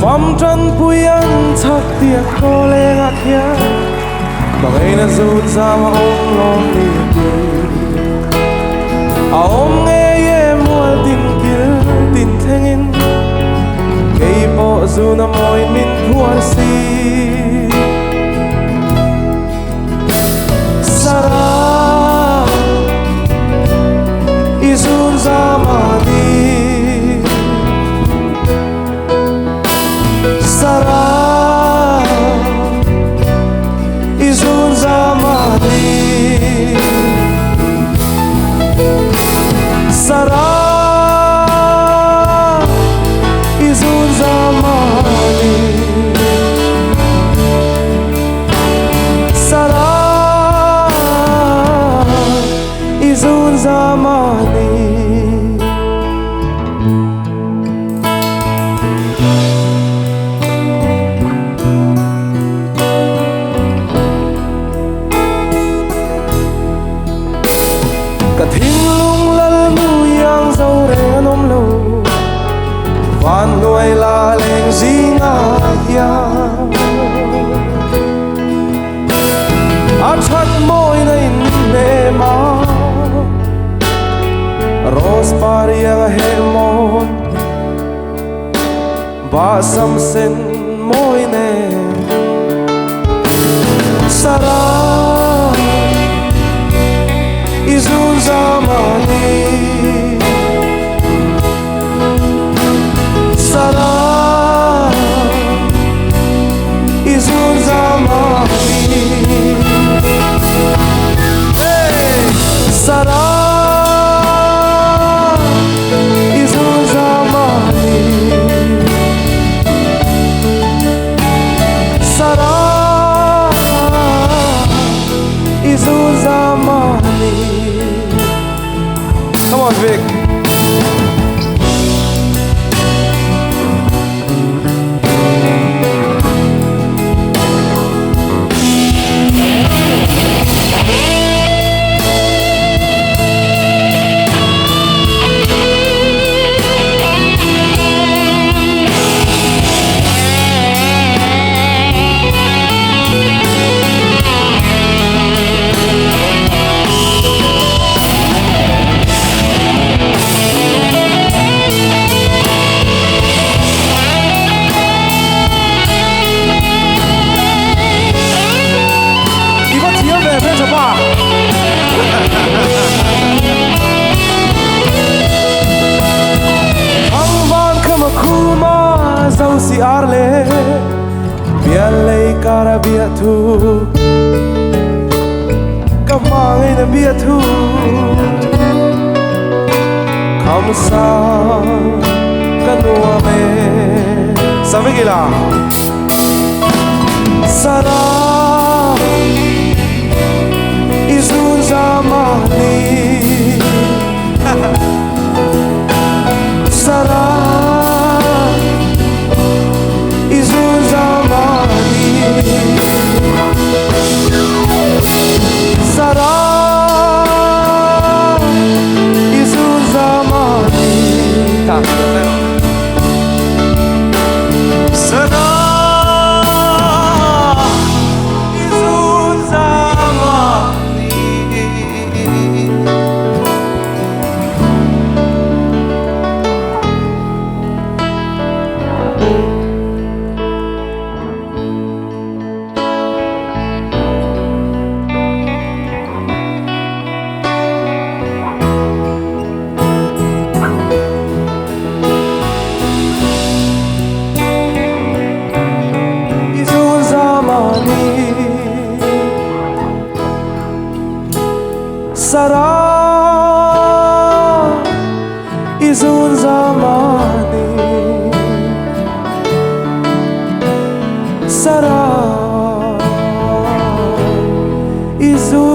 Pham trần puyan chắc tiệc cô lên ngạc kia bằng ấy là dù ra mà ôm lo đi ôm nghe em mua tin kia tin thengin cây bỏ dù na môi min thuở si Sara izun zamani Sara izun zamani Sara izun zamani Sara izun zamani Van nuôi la lên gì ngaya Achat môi này nề ma Rose paria helmon Basam sen môi nè Sara izun zamani Sara izun zamani Hey Sara izun zamani Sara izun zamani Come on Vic si arle bialei cara biatu kamangai na biatu kamsa kanua me samigila Sara izun zamani Sara izun zamani Sara izun zamani Sara izun zamani Sara izun zamani Sara izun